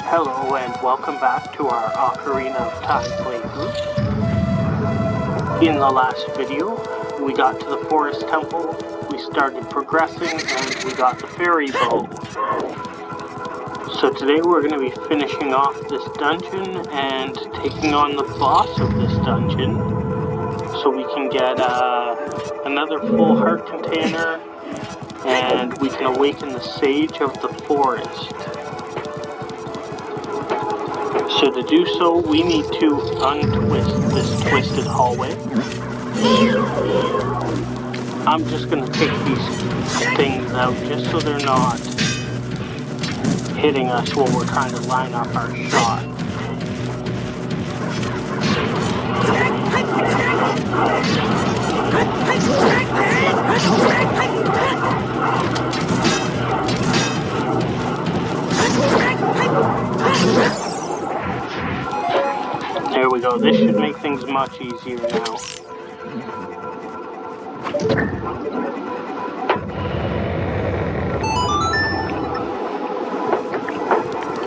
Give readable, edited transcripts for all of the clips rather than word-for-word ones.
Hello and welcome back to our Ocarina of Time playthrough. In the last video, we got to the forest temple, we started progressing, and we got the fairy bow. So today we're going to be finishing off this dungeon and taking on the boss of this dungeon, so we can get another full heart container, and we can awaken the sage of the forest. So to do so, we need to untwist this twisted hallway. I'm just going to take these things out just so they're not hitting us while we're trying to line up our shot. There we go, this should make things much easier now.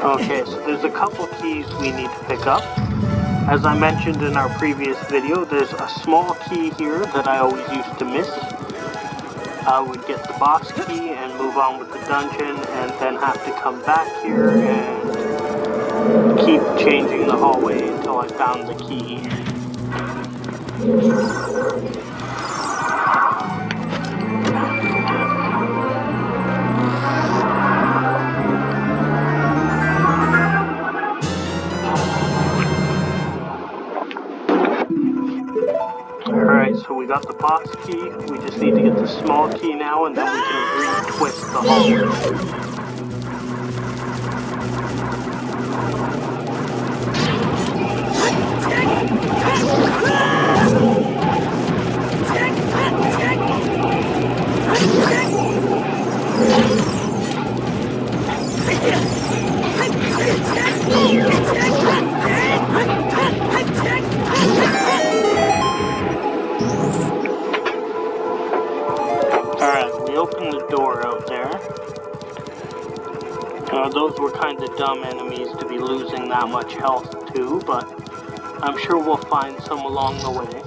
Okay, so there's a couple keys we need to pick up. As I mentioned in our previous video, there's a small key here that I always used to miss. I would get the boss key and move on with the dungeon, and then have to come back here and keep changing the hallway until I found the key. Alright, so we got the boss key, we just need to get the small key now, and then we can re-twist the hallway. Alright, we opened the door out there. Those were kind of dumb enemies to be losing that much health to, but I'm sure we'll find some along the way.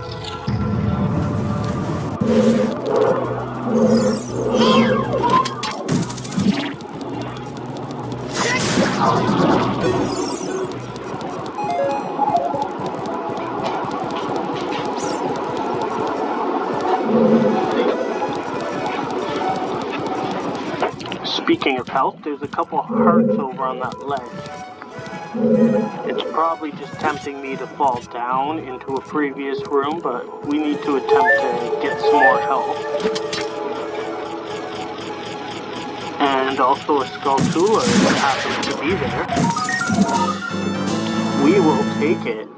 Speaking of health, there's a couple hearts over on that ledge. It's probably just tempting me to fall down into a previous room, but we need to attempt to get some more health. And also a Skulltula that happens to be there. We will take it.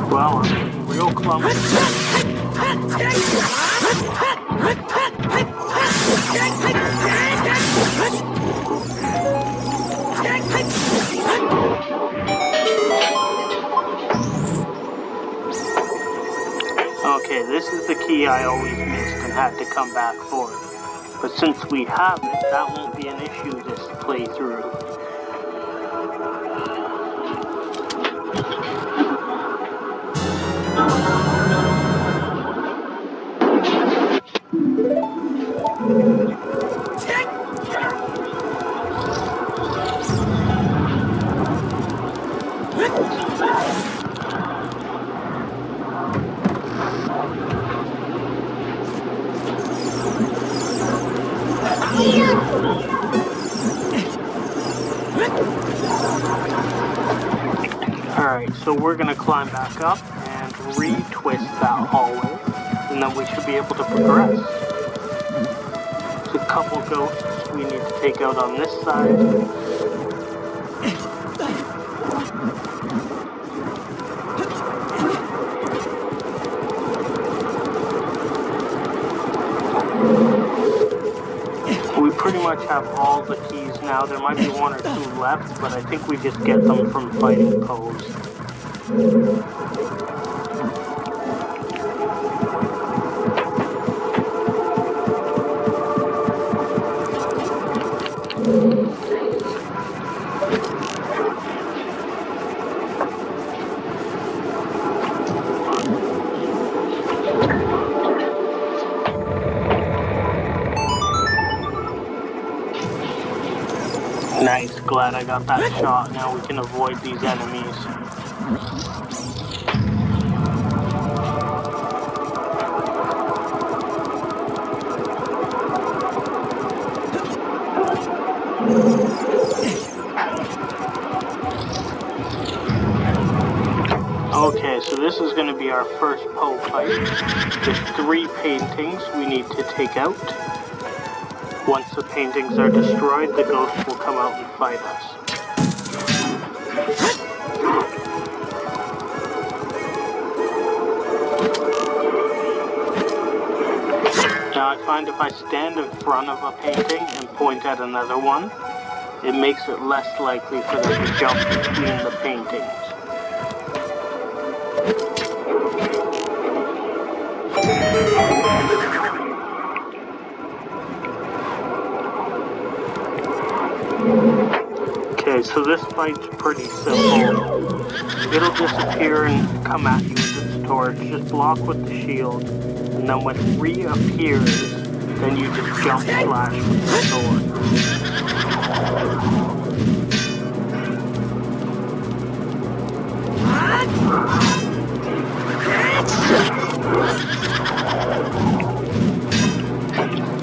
Well, I'm real clumsy. Okay, this is the key I always missed and had to come back for. But since we have it, that won't be an issue this playthrough. Alright, so we're going to climb back up and re-twist that hallway, and then we should be able to progress. There's a couple ghosts we need to take out on this side. much have all the keys now. There might be one or two left, but I think we just get them from fighting Pose. Nice, glad I got that shot. Now we can avoid these enemies. Okay, so this is going to be our first Poe fight. There's 3 paintings we need to take out. Once the paintings are destroyed, the ghost will come out and fight us. Now I find if I stand in front of a painting and point at another one, it makes it less likely for them to jump between the paintings. Okay, so this fight's pretty simple. It'll disappear and come at you with its torch. Just block with the shield, and then when it reappears, then you just jump slash with the sword.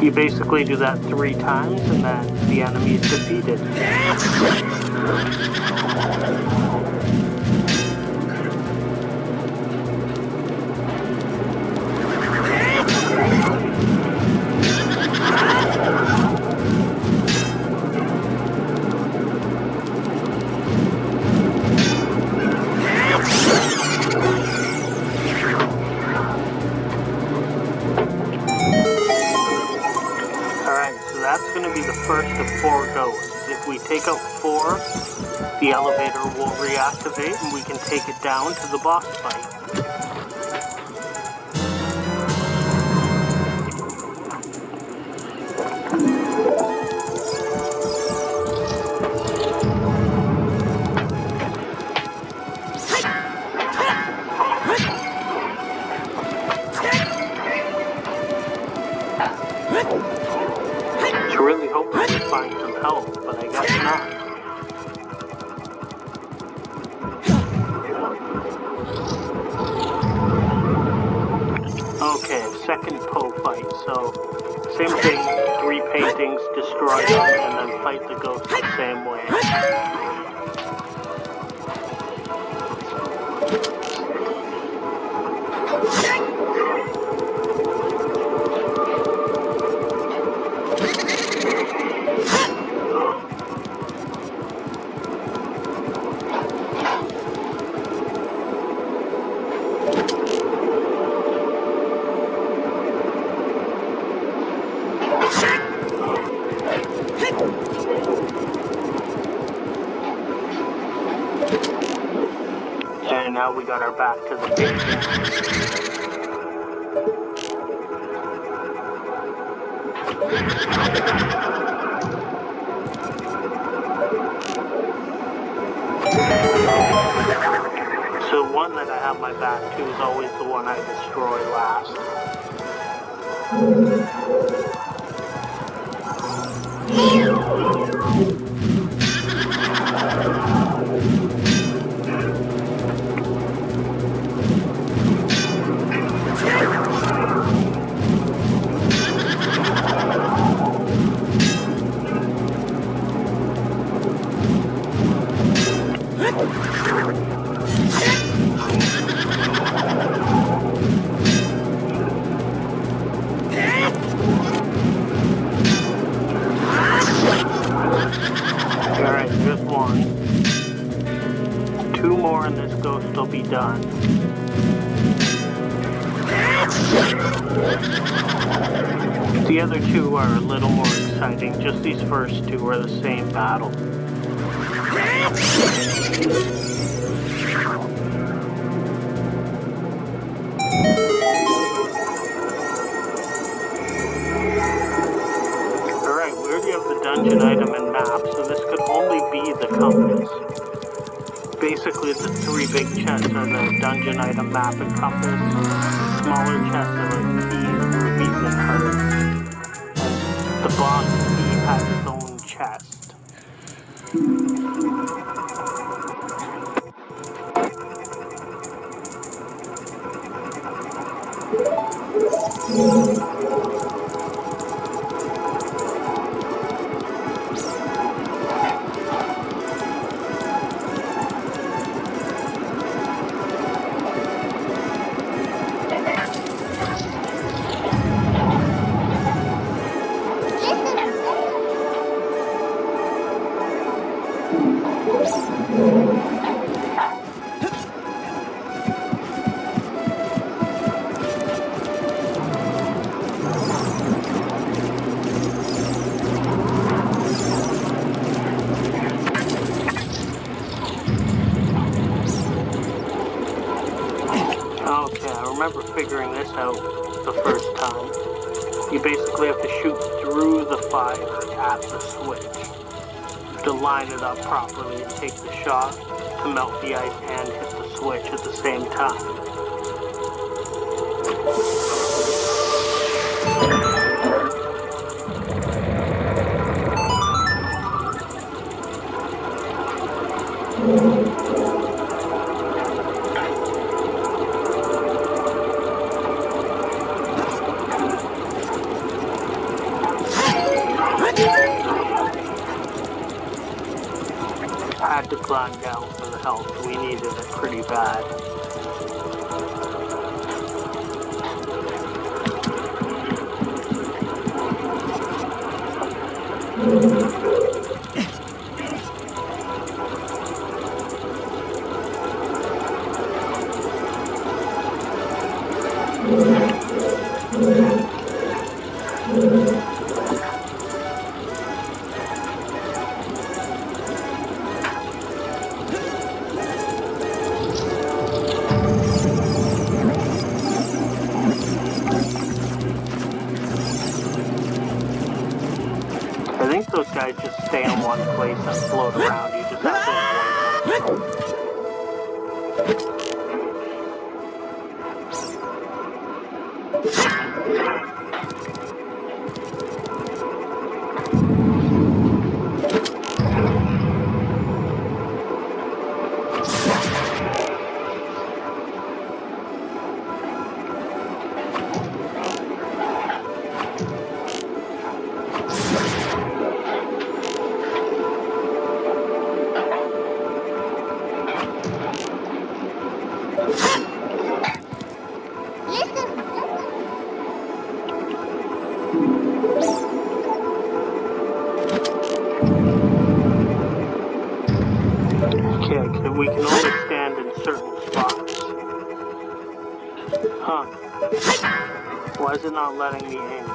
You basically do that 3 times and then the enemy is defeated. That's going to be the first of 4 ghosts. If we take out 4, the elevator will reactivate and we can take it down to the boss fight. Really hoping we find some help, but I guess not. Okay, second Poe fight. So, same thing, 3 paintings, destroy them, and then fight the ghost the same way. And now we got our back to the painting. So one that I have my back to is always the one I destroy last. Alright, just 1. 2 more and this ghost will be done. The other two are a little more exciting, just these first two are the same battle. Alright, we already have the dungeon item and map, so this could only be the compass. Basically, the three big chests are the dungeon item, map, and compass. Smaller chests are like keys, rubies, and hearts. And the boss key has its own chest. Okay, I remember figuring this out the first time. You basically have to shoot through the fire at the switch. You have to line it up properly and take the shot to melt the ice and hit the switch at the same time. Had to climb down for the health. We needed it pretty bad. I think those guys just stay in one place and float around. You just have to avoid them. Okay, we can only stand in certain spots. Huh. Why is it not letting me aim?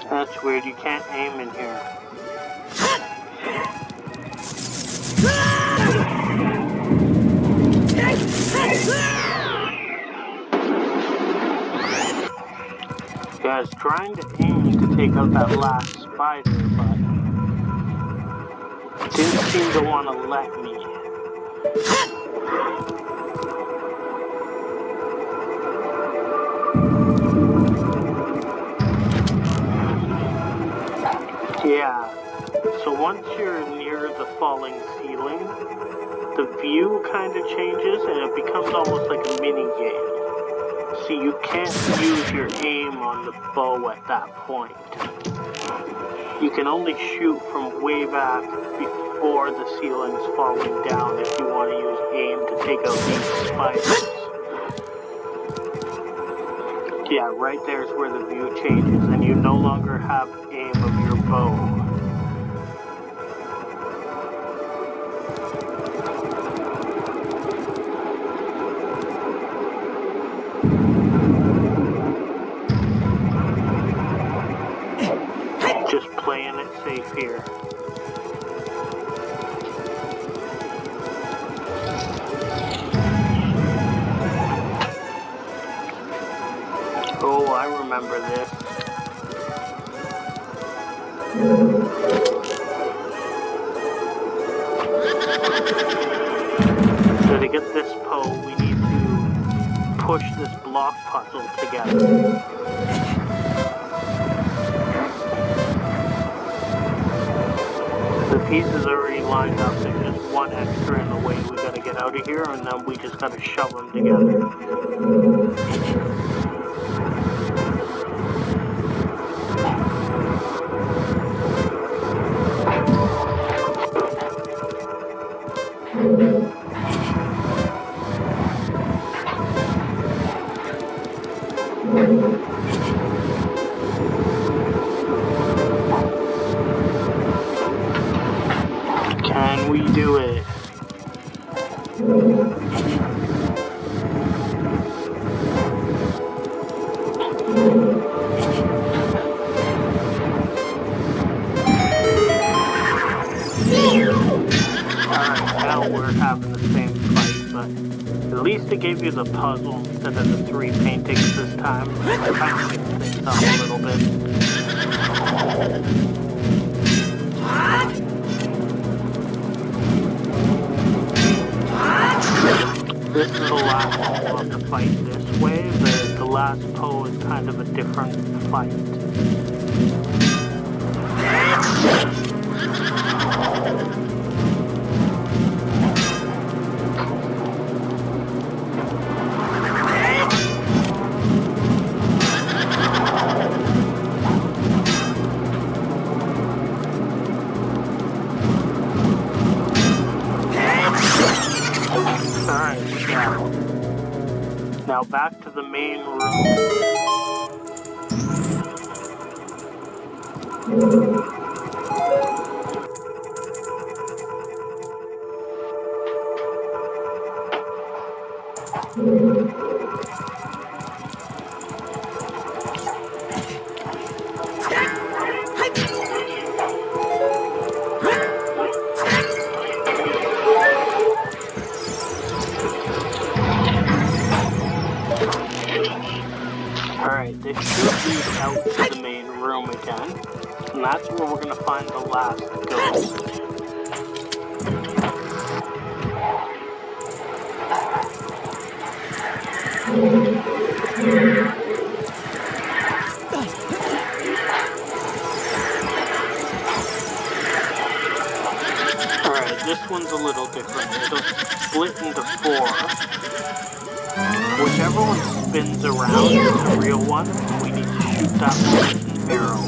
That's weird, you can't aim in here. Yeah, I was trying to aim to take out that last spider, but it didn't seem to want to let me. Yeah, so once you're near the falling ceiling, the view kind of changes and it becomes almost like a mini game. See, you can't use your aim on the bow at that point. You can only shoot from way back before the ceiling's falling down if you want to use aim to take out these spiders. Yeah, right there's where the view changes, and you no longer have aim of your bow. Just playing it safe here. Oh, I remember this. So to get this pole, we need to push this block puzzle together. The pieces are already lined up, there's just one extra in the way. We gotta get out of here, and then we just gotta shove them together. Can we do it? Alright, now we're having the same fight, but at least it gave you the puzzle instead of the 3 paintings this time. It kind of mixed things up a little bit. This is the last pole of the fight this way. The last pole is kind of a different fight. Alright, now back to the main room. Alright, this should lead out to the main room again, and that's where we're going to find the last ghost. Alright, this one's a little different. It'll split into 4. Whichever one spins around is the real one, we need to shoot that one with an arrow.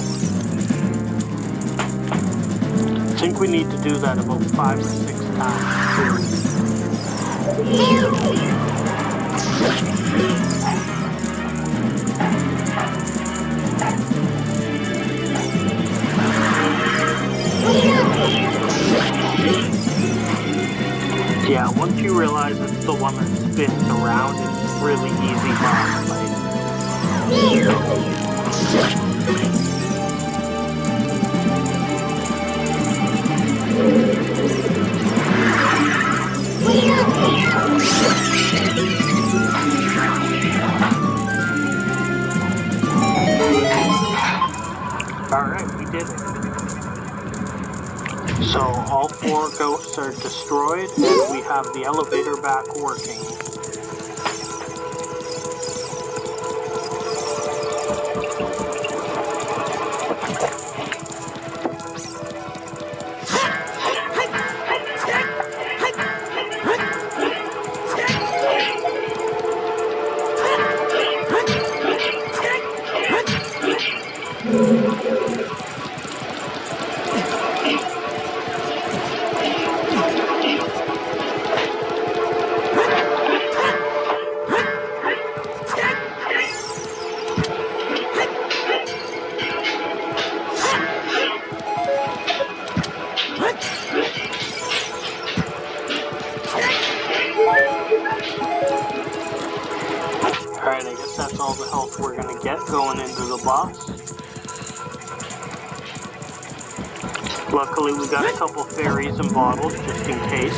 I think we need to do that about 5 or 6 times. Yeah, once you realize it's the one that spins around, it's really easy boss fight. Alright, we did it. So all 4 ghosts are destroyed, and we have the elevator back working. to the boss. Luckily we got a couple fairies and bottles just in case.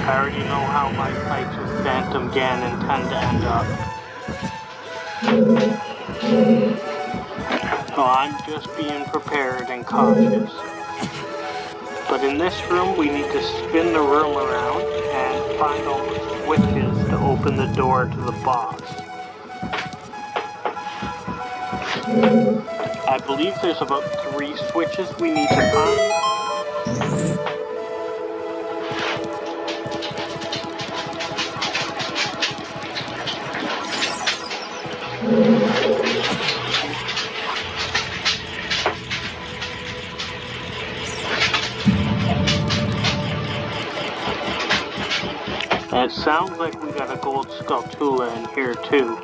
I already know how my fights with Phantom Ganon tend to end up. So I'm just being prepared and cautious. But in this room we need to spin the room around and find all the switches to open the door to the boss. I believe there's about 3 switches we need to find. And it sounds like we got a gold Skulltula in here too.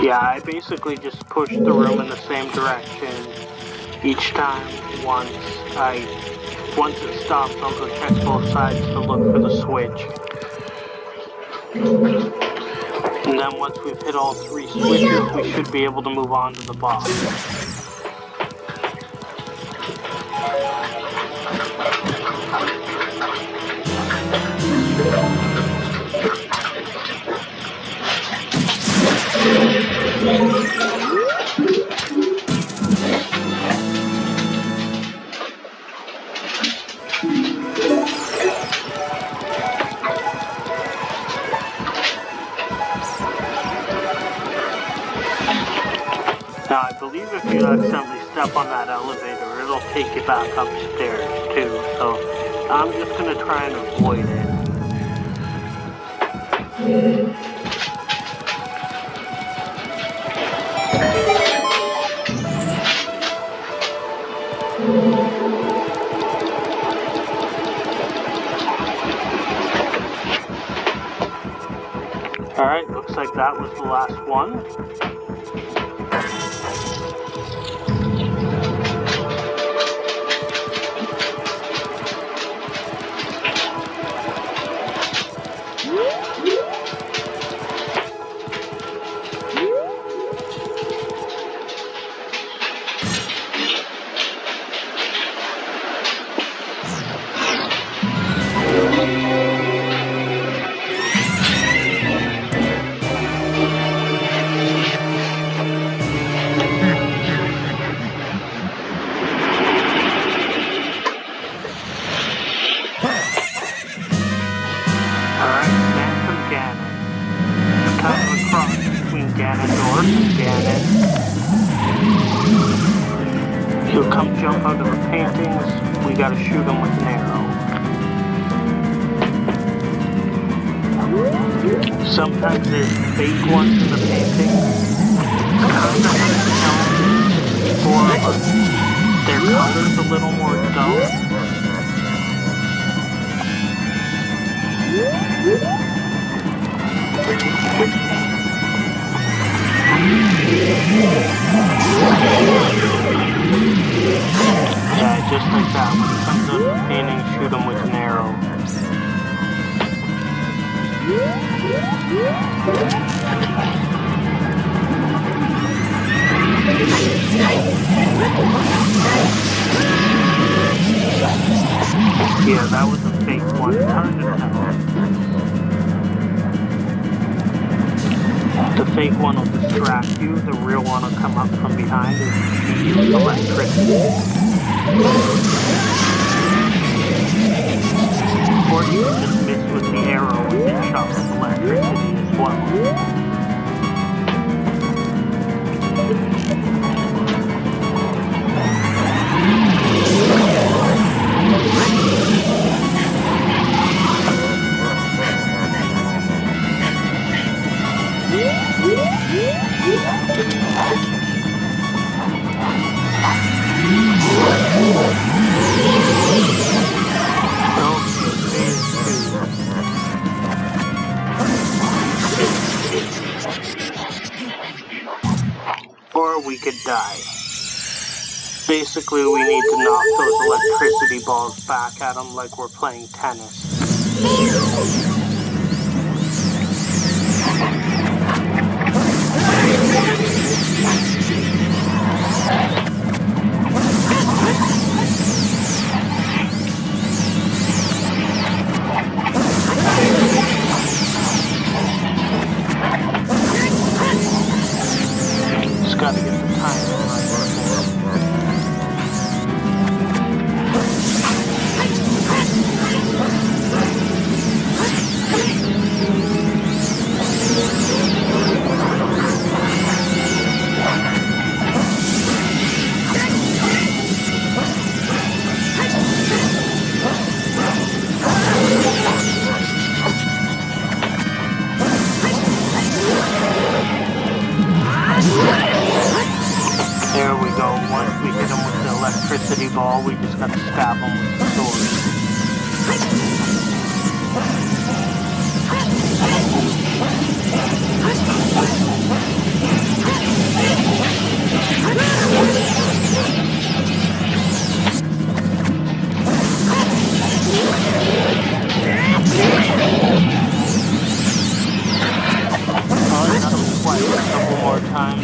Yeah, I basically just push the room in the same direction each time. Once it stops, I'll go check both sides to look for the switch. And then once we've hit all 3 switches, we should be able to move on to the boss. Now I believe if you accidentally step on that elevator, it'll take you back upstairs too, so I'm just going to try and avoid it. Alright, looks like that was the last one. He'll come jump out of the paintings. We gotta shoot him with an arrow. Sometimes there's fake ones in the painting. Kind of hard to tell before, but their color's a little more dull. Yeah, just like that. When he comes out of the painting, shoot him with an arrow. Yeah, that was a fake one. It's hard to tell. The fake one will distract you, the real one will come up from behind and shoot you with electricity. Or you can just miss with the arrow and get shot with electricity as well. Basically, we need to knock those electricity balls back at them like we're playing tennis. Just gotta get the timing right. There we go. Once we hit him with the electricity ball, we just gotta stab him with the sword. Oh, I got him twice, a couple more times.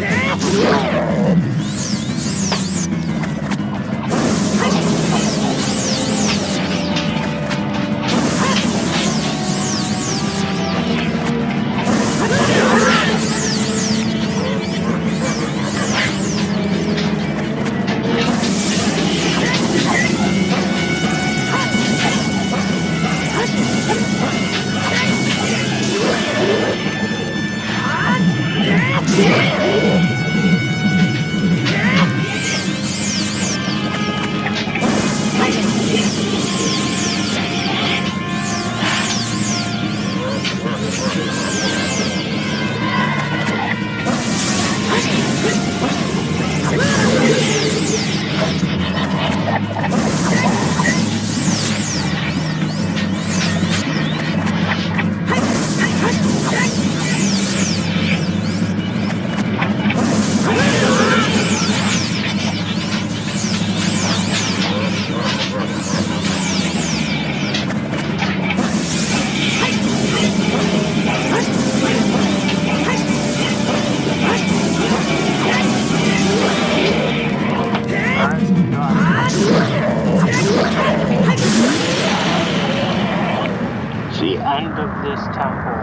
End of this temple.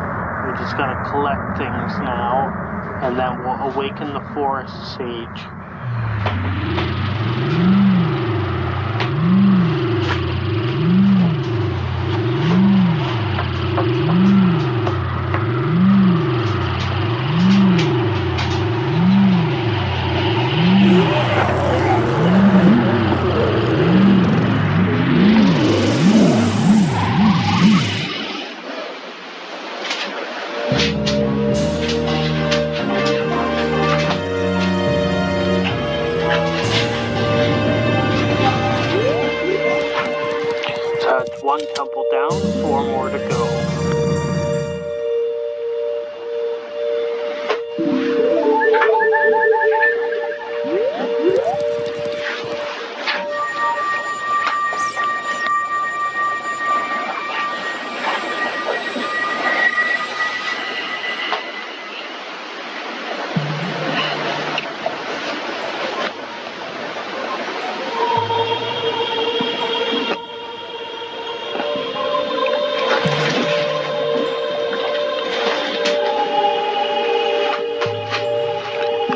We just gotta collect things now, and then we'll awaken the forest sage. One temple down, 4 more to go.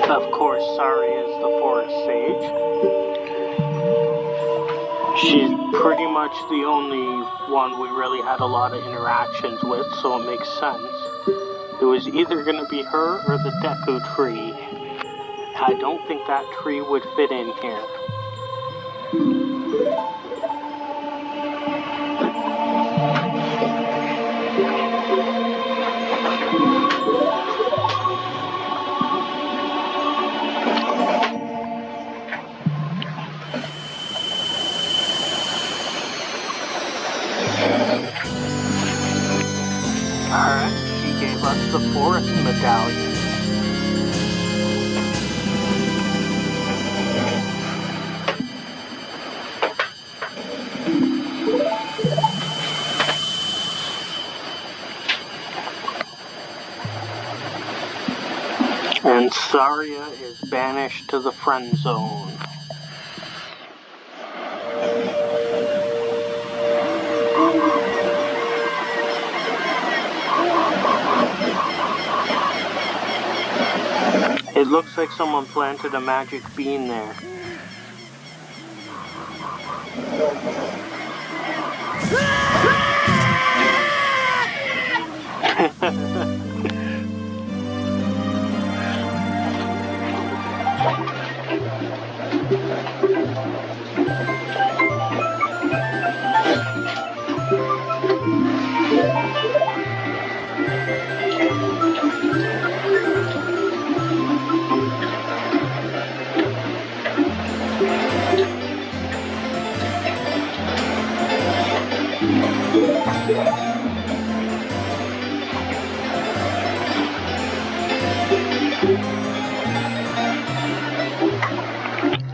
Of course, Sari is the forest sage. She's pretty much the only one we really had a lot of interactions with, so it makes sense. It was either going to be her or the Deku tree. I don't think that tree would fit in here. Alright, she gave us the forest medallion. And Saria is banished to the friend zone. It looks like someone planted a magic bean there.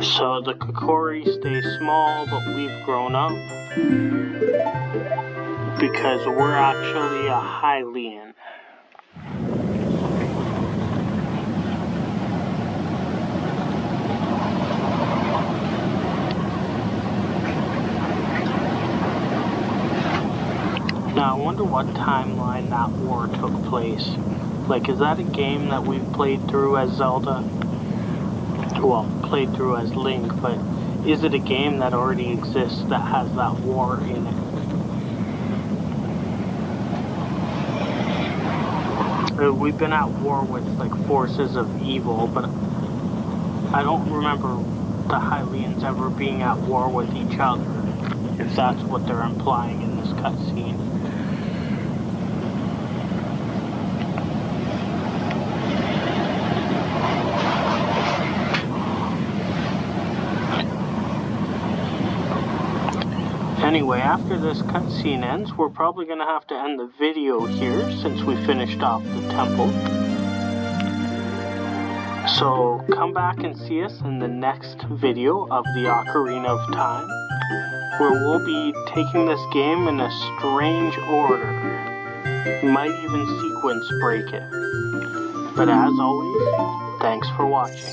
So the Kokori stay small, but we've grown up because we're actually a Hylian. Now I wonder what timeline that war took place. Like, is that a game that we've played through as Zelda? Well, played through as Link, but is it a game that already exists that has that war in it? We've been at war with, like, forces of evil, but I don't remember the Hylians ever being at war with each other, if that's what they're implying in this cutscene. Anyway, after this cutscene ends, we're probably going to have to end the video here since we finished off the temple. So come back and see us in the next video of the Ocarina of Time, where we'll be taking this game in a strange order. Might even sequence break it. But as always, thanks for watching.